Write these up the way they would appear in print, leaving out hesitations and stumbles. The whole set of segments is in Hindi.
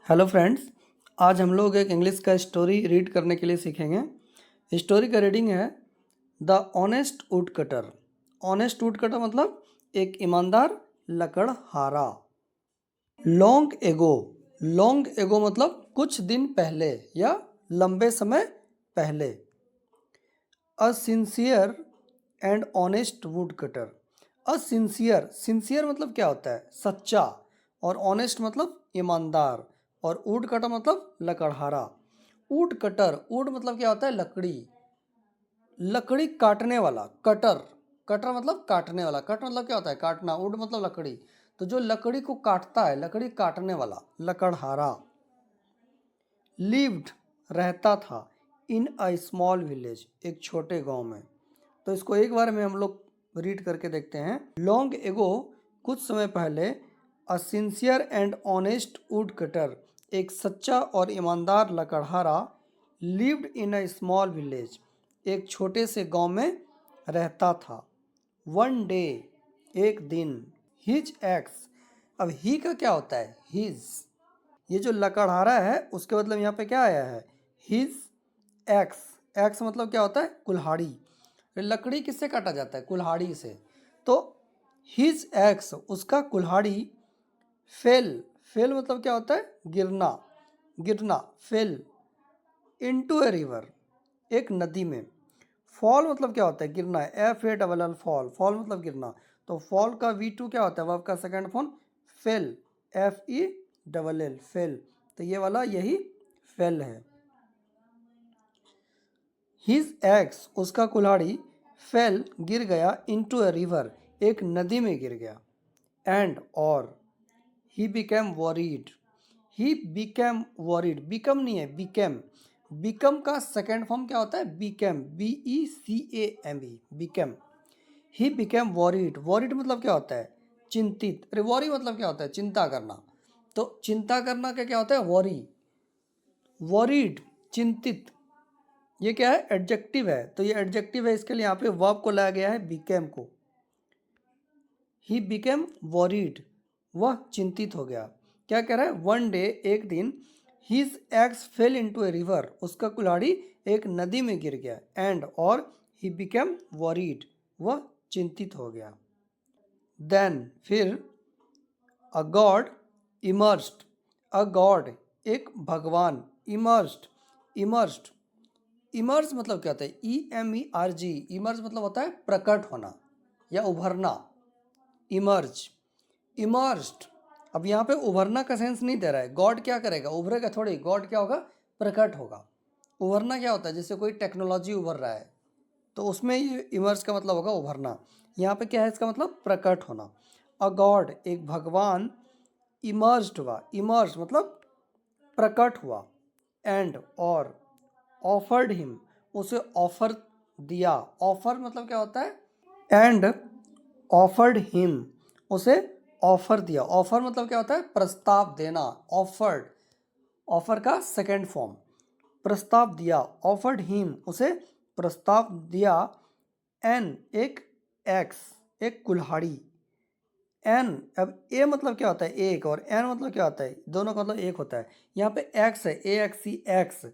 हेलो फ्रेंड्स, आज हम लोग एक इंग्लिश का स्टोरी रीड करने के लिए सीखेंगे। स्टोरी का रीडिंग है the honest wood cutter. Honest wood cutter मतलब एक ईमानदार लकड़हारा। लॉन्ग एगो मतलब कुछ दिन पहले या लंबे समय पहले। A sincere and honest wood cutter. Sincere मतलब क्या होता है? सच्चा। और ऑनेस्ट मतलब ईमानदार। और वुड कटर मतलब लकड़हारा। वुड कटर, वुड मतलब क्या होता है? लकड़ी। लकड़ी काटने वाला कटर। कटर मतलब काटने वाला। कट मतलब क्या होता है? काटना। वुड मतलब लकड़ी। तो जो लकड़ी को काटता है, लकड़ी काटने वाला, लकड़हारा। लिव्ड रहता था इन अ स्मॉल विलेज, एक छोटे गांव में। तो इसको एक बार में हम लोग रीड करके देखते हैं। लॉन्ग एगो, कुछ समय पहले, a sincere and honest wood cutter, एक सच्चा और ईमानदार लकड़हारा, lived in a small village, एक छोटे से गांव में रहता था। वन डे, एक दिन, हिज एक्स। अब ही का क्या होता है? हिज। ये जो लकड़हारा है उसके मतलब यहाँ पे क्या आया है? His ex. एक्स मतलब क्या होता है? कुल्हाड़ी। लकड़ी किससे काटा जाता है? कुल्हाड़ी से। तो हिज एक्स, उसका कुल्हाड़ी, फेल। फेल मतलब क्या होता है? गिरना। गिरना, फेल। इनटू ए रिवर, एक नदी में। फॉल मतलब क्या होता है? गिरना। FALL, fall. फॉल मतलब गिरना। तो फॉल का V2 क्या होता है? वर्ब का second form fail. FELL, fail. तो ये वाला यही फेल है। हिज एक्स, उसका कुल्हाड़ी, फेल, गिर गया, इनटू अ रिवर, एक नदी में गिर गया। एंड और, he became worried. He became worried. Become नहीं है, बिकेम। बिकम का सेकेंड फॉर्म क्या होता है? Became. BECAME, became. He became worried. Worried मतलब क्या होता है? चिंतित। अरे वरी मतलब क्या होता है? चिंता करना। तो चिंता करना का क्या होता है? वरी। वरीड, चिंतित। ये क्या है? एडजेक्टिव है। तो ये एडजेक्टिव है, इसके लिए यहाँ पे वर्ब को लाया गया है, बिकेम को। ही बिकेम वरीड, वह चिंतित हो गया। क्या कह रहा है? वन डे, एक दिन, his ex fail into a river, उसका कुल्हाड़ी एक नदी में गिर गया। एंड और, ही बिकेम वरीड, वह चिंतित हो गया। देन फिर, a god immersed. A God, एक भगवान, इमर्स्ड। इमर्स्ड, इमर्ज मतलब क्या होता है? EMERG। इमर्ज मतलब होता है प्रकट होना या उभरना। Emerge, immersed. अब यहाँ पे उभरना का सेंस नहीं दे रहा है। गॉड क्या करेगा? उभरेगा थोड़ी। गॉड क्या होगा? प्रकट होगा। उभरना क्या होता है? जैसे कोई टेक्नोलॉजी उभर रहा है तो उसमें ये इमर्ज का मतलब होगा उभरना। यहाँ पे क्या है इसका मतलब? प्रकट होना। अ गॉड, एक भगवान, इमर्ज्ड हुआ। इमर्ज मतलब प्रकट हुआ। एंड और, ऑफर्ड हिम, उसे ऑफर दिया। ऑफर मतलब क्या होता है? एंड ऑफर्ड हिम, उसे ऑफर दिया। ऑफर मतलब क्या होता है? प्रस्ताव देना। ऑफर्ड, ऑफर का सेकंड फॉर्म। प्रस्ताव दिया। ऑफर्ड हिम, उसे प्रस्ताव दिया। एन, एक एक्स, एक कुल्हाड़ी। एन, अब ए मतलब क्या होता है? एक। और एन मतलब क्या होता है? दोनों का मतलब एक होता है। यहाँ पे एक्स है, AXE, एक्स।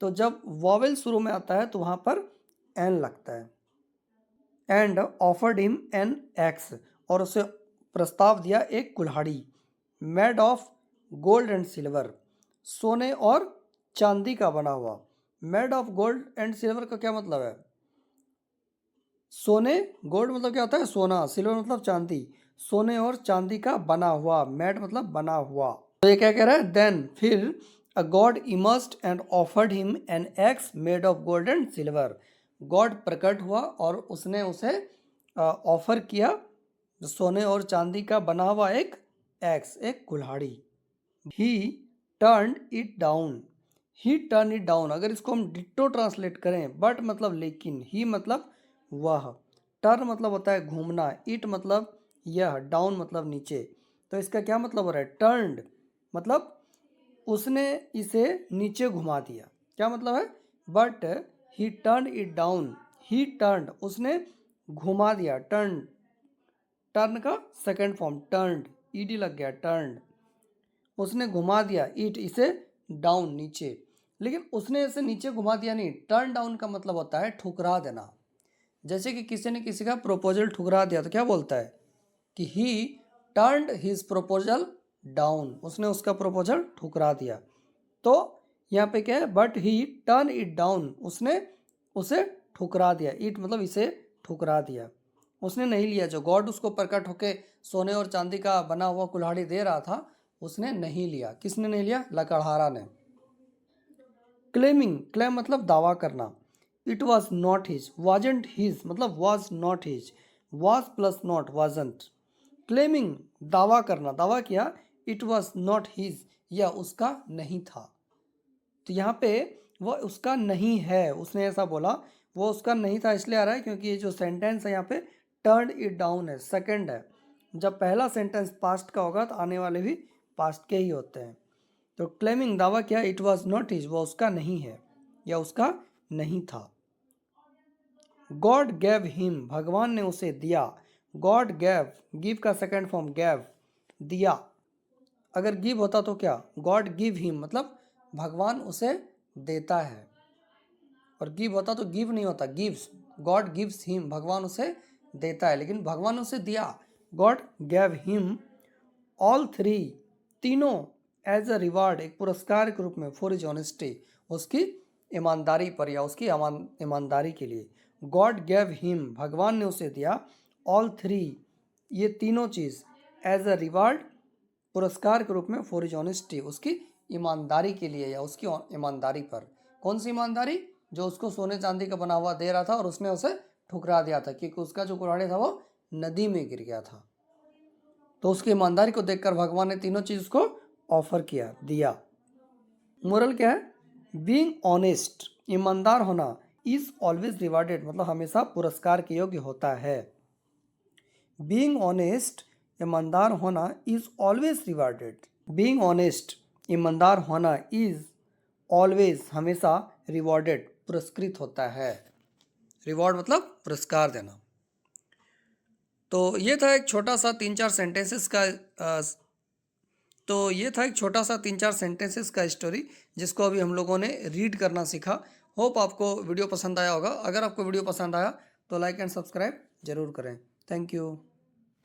तो जब वॉवेल शुरू में आता है तो वहाँ पर एन लगता है। And offered him an x, और उसे प्रस्ताव दिया एक कुल्हाड़ी। Made of gold and silver, सोने और चांदी का बना हुआ। Made of gold and silver का क्या मतलब है? सोने, गोल्ड मतलब क्या होता है? सोना। सिल्वर मतलब चांदी। सोने और चांदी का बना हुआ। मेड मतलब बना हुआ। तो ये क्या कह रहा है? देन फिर, a god emerged and offered him an axe made of gold and silver. God प्रकट हुआ और उसने उसे ऑफर किया सोने और चांदी का बना हुआ एक एक्स, एक कुल्हाड़ी। ही turn it down. He turn it down, अगर इसको हम डिट्टो ट्रांसलेट करें, बट मतलब लेकिन, ही मतलब वह, टर्न मतलब होता है घूमना, इट मतलब यह, डाउन मतलब नीचे। तो इसका क्या मतलब हो रहा है? टर्न्ड मतलब उसने इसे नीचे घुमा दिया। क्या मतलब है? But he turn it down. He turn, उसने घुमा दिया। टर्न, टर्न का सेकंड फॉर्म टर्न्ड, ED लग गया, टर्न्ड। उसने घुमा दिया इट इसे डाउन नीचे। लेकिन उसने इसे नीचे घुमा दिया नहीं, टर्न डाउन का मतलब होता है ठुकरा देना। जैसे कि किसी ने किसी का प्रपोजल ठुकरा दिया तो क्या बोलता है कि ही टर्न्ड हिज प्रपोजल डाउन, उसने उसका प्रपोजल ठुकरा दिया। तो यहाँ पे क्या है, but he turn it down, उसने उसे ठुकरा दिया। इट मतलब इसे ठुकरा दिया, उसने नहीं लिया। जो गॉड उसको प्रकट होके सोने और चांदी का बना हुआ कुल्हाड़ी दे रहा था, उसने नहीं लिया। किसने नहीं लिया? लकड़हारा ने। क्लेमिंग, क्लेम मतलब दावा करना। It was not his, wasn't his मतलब was not his, was plus not wasn't. Claiming दावा करना, दावा किया इट वॉज नॉट हिज, या उसका नहीं था। तो यहाँ पे वो उसका नहीं है, उसने ऐसा बोला, वो उसका नहीं था इसलिए आ रहा है क्योंकि ये जो सेंटेंस है यहाँ पे टर्न इट डाउन है, सेकंड है। जब पहला सेंटेंस पास्ट का होगा तो आने वाले भी पास्ट के ही होते हैं। तो क्लेमिंग दावा किया इट वॉज नॉट हिज, वो उसका नहीं है या उसका नहीं था। गॉड गैव हिम, भगवान ने उसे दिया। गॉड गैव, गिव का सेकंड फॉर्म गैव, दिया। अगर गिव होता तो क्या? गॉड गिव हिम मतलब भगवान उसे देता है, और गिव होता तो गिव नहीं होता, गिव्स। गॉड गिव्स हिम, भगवान उसे देता है, लेकिन भगवान उसे दिया। God gave him all three, तीनों, एज अ रिवार्ड, एक पुरस्कार के रूप में, फॉर इज ऑनेस्टी, उसकी ईमानदारी पर या उसकी ईमानदारी के लिए। गॉड गैव हिम, भगवान ने उसे दिया, ऑल थ्री, ये तीनों चीज़, एज अ रिवार्ड, पुरस्कार के रूप में, फॉर इज ऑनेस्टी, उसकी ईमानदारी के लिए या उसकी ईमानदारी पर। कौन सी ईमानदारी? जो उसको सोने चांदी का बना हुआ दे रहा था और उसने उसे ठुकरा दिया था क्योंकि उसका जो कुल्हाड़ी था वो नदी में गिर गया था। तो उसकी ईमानदारी को देखकर भगवान ने तीनों चीज उसको ऑफर किया, दिया। मोरल क्या है? बीइंग ऑनेस्ट, ईमानदार होना, इज ऑलवेज रिवार्डेड मतलब हमेशा पुरस्कार के योग्य होता है। बीइंग ऑनेस्ट, ईमानदार होना, is always rewarded. Being honest, ईमानदार होना, इज ऑलवेज हमेशा, रिवॉर्डेड पुरस्कृत होता है। रिवॉर्ड मतलब पुरस्कार देना। तो ये था एक छोटा सा तीन चार सेंटेंसेस का स्टोरी जिसको अभी हम लोगों ने रीड करना सीखा। होप आपको वीडियो पसंद आया होगा। अगर आपको वीडियो पसंद आया तो लाइक एंड सब्सक्राइब जरूर करें। Thank you.